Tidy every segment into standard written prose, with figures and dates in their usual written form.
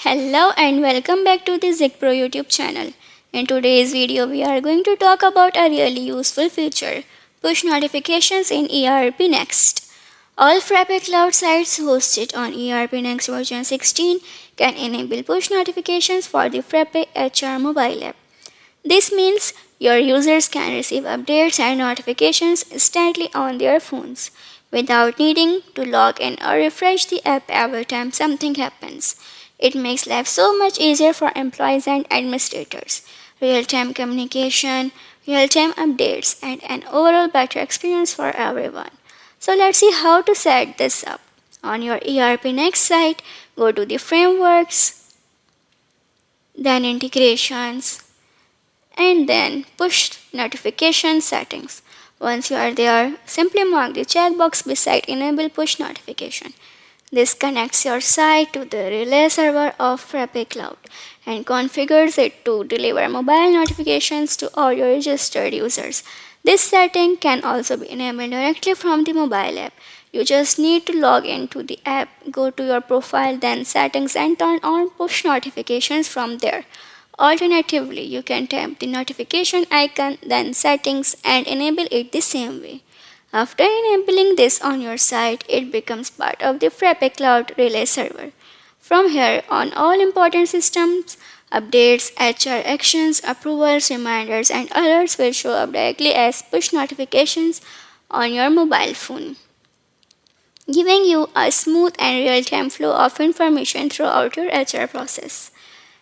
Hello and welcome back to the Zikpro YouTube channel. In today's video, we are going to talk about a really useful feature, push notifications in ERPNext. All Frappe Cloud sites hosted on ERPNext version 16 can enable push notifications for the Frappe HR mobile app. This means your users can receive updates and notifications instantly on their phones without needing to log in or refresh the app every time something happens. It makes life so much easier for employees and administrators. Real-time communication, real-time updates, and an overall better experience for everyone. So let's see how to set this up. On your ERPNext site, go to the frameworks, then integrations, and then push notification settings. Once you are there, simply mark the checkbox beside enable push notification. This connects your site to the relay server of Frappe Cloud and configures it to deliver mobile notifications to all your registered users. This setting can also be enabled directly from the mobile app. You just need to log into the app, go to your profile, then settings, and turn on push notifications from there. Alternatively, you can tap the notification icon, then settings, and enable it the same way. After enabling this on your site, it becomes part of the Frappe Cloud Relay server. From here on, all important systems, updates, HR actions, approvals, reminders, and alerts will show up directly as push notifications on your mobile phone, giving you a smooth and real-time flow of information throughout your HR process.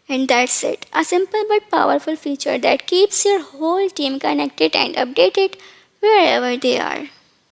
And that's it, a simple but powerful feature that keeps your whole team connected and updated wherever they are.